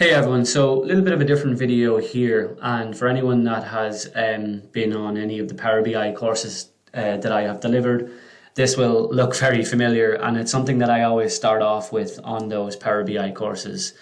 Hey everyone, so a little bit of a different video here, and for anyone that has been on any of the Power BI courses that I have delivered, this will look very familiar, and it's something that I always start off with on those Power BI courses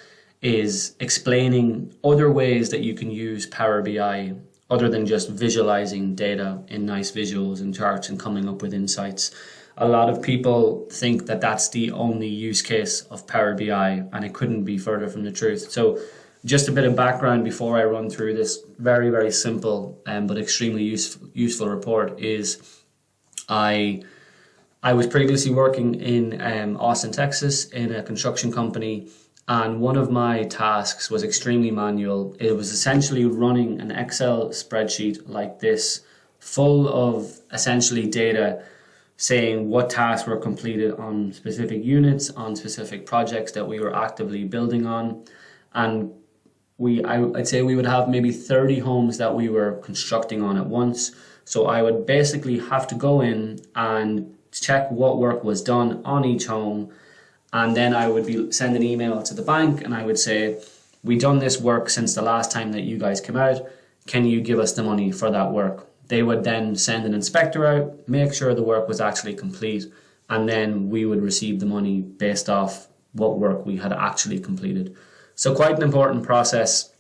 is explaining other ways that you can use Power BI other than just visualizing data in nice visuals and charts and coming up with insights. A lot of people think that that's the only use case of Power BI, and it couldn't be further from the truth. So just a bit of background before I run through this very, very simple but extremely useful report is I was previously working in Austin, Texas in a construction company, and one of my tasks was extremely manual. It was essentially running an Excel spreadsheet like this, full of essentially data saying what tasks were completed on specific units, on specific projects that we were actively building on. And I'd say we would have maybe 30 homes that we were constructing on at once. So I would basically have to go in and check what work was done on each home. And then I would send an email to the bank and I would say, we done this work since the last time that you guys came out. Can you give us the money for that work? They would then send an inspector out, make sure the work was actually complete, and then we would receive the money based off what work we had actually completed. So quite an important process,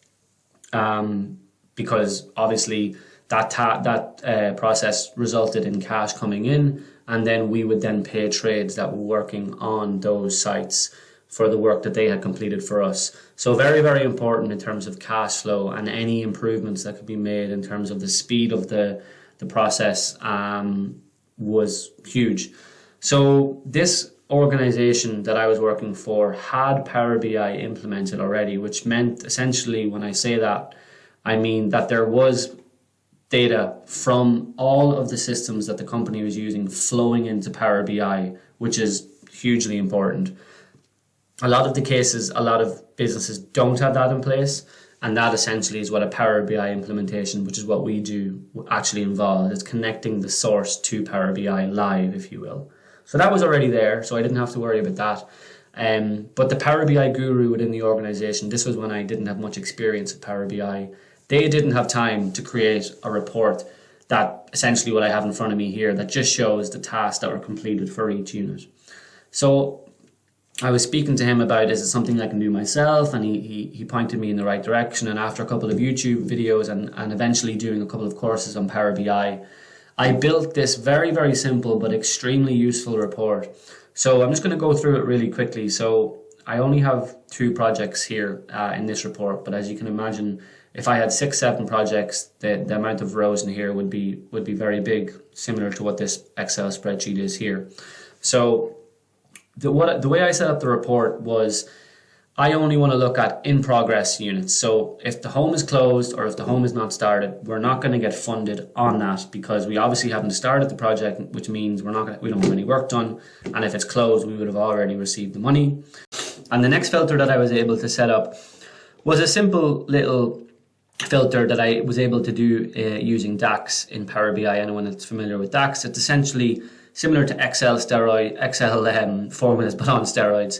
because obviously that process resulted in cash coming in, and then we would then pay trades that were working on those sites for the work that they had completed for us. So very, very important in terms of cash flow, and any improvements that could be made in terms of the speed of the process was huge. So this organization that I was working for had Power BI implemented already, which meant essentially, when I say that, I mean that there was data from all of the systems that the company was using flowing into Power BI, which is hugely important. A lot of the cases, a lot of businesses don't have that in place, and that essentially is what a Power BI implementation, which is what we do, actually involves. It's connecting the source to Power BI live, if you will. So that was already there, so I didn't have to worry about that. But the Power BI guru within the organization, this was when I didn't have much experience with Power BI, they didn't have time to create a report that essentially what I have in front of me here that just shows the tasks that were completed for each unit. So I was speaking to him about, is it something I can do myself? And he pointed me in the right direction. And after a couple of YouTube videos and eventually doing a couple of courses on Power BI, I built this very, very simple but extremely useful report. So I'm just going to go through it really quickly. So I only have 2 projects here in this report, but as you can imagine, if I had 6, 7 projects, the amount of rows in here would be very big, similar to what this Excel spreadsheet is here. So the way I set up the report was I only want to look at in progress units. So if the home is closed or if the home is not started, we're not going to get funded on that because we obviously haven't started the project, which means we don't have any work done. And if it's closed, we would have already received the money. And the next filter that I was able to set up was a simple little filter that I was able to do using DAX in Power BI. Anyone that's familiar with DAX, it's essentially similar to Excel formulas, but on steroids.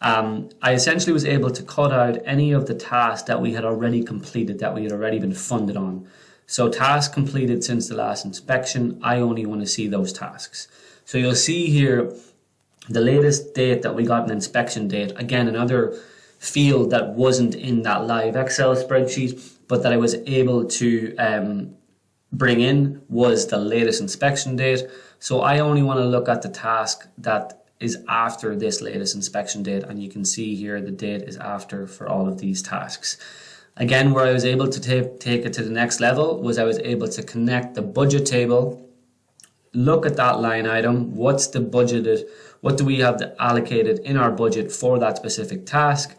I essentially was able to cut out any of the tasks that we had already completed, that we had already been funded on. So tasks completed since the last inspection, I only want to see those tasks. So you'll see here the latest date that we got an inspection date. Again, another field that wasn't in that live Excel spreadsheet, but that I was able to bring in was the latest inspection date. So I only want to look at the task that is after this latest inspection date, and you can see here the date is after for all of these tasks. Again, where I was able to take it to the next level was I was able to connect the budget table, look at that line item, what's the budgeted, what do we have allocated in our budget for that specific task.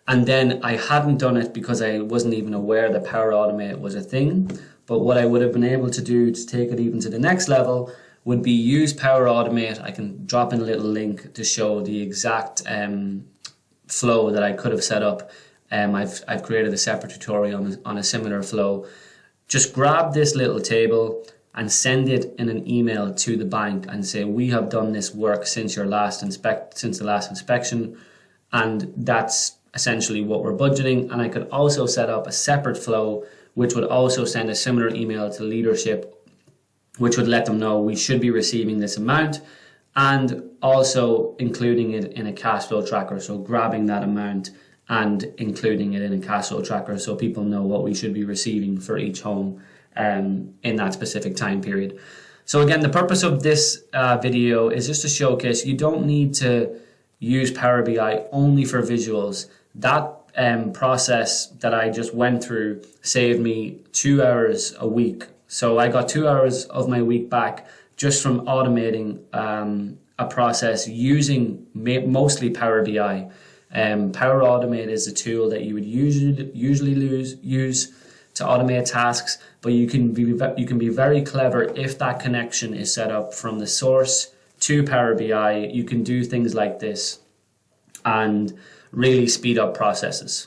And then I hadn't done it because I wasn't even aware that Power Automate was a thing. But what I would have been able to do to take it even to the next level would be use Power Automate. I can drop in a little link to show the exact flow that I could have set up. I've created a separate tutorial on a similar flow. Just grab this little table and send it in an email to the bank and say, we have done this work since the last inspection, and that's essentially what we're budgeting. And I could also set up a separate flow, which would also send a similar email to leadership, which would let them know we should be receiving this amount, and also including it in a cash flow tracker. So grabbing that amount and including it in a cash flow tracker so people know what we should be receiving for each home in that specific time period. So again, the purpose of this video is just to showcase you don't need to use Power BI only for visuals. That process that I just went through saved me 2 hours a week. So I got 2 hours of my week back just from automating a process using mostly Power BI. Power Automate is a tool that you would usually use to automate tasks, but you can be very clever if that connection is set up from the source to Power BI. You can do things like this and really speed up processes.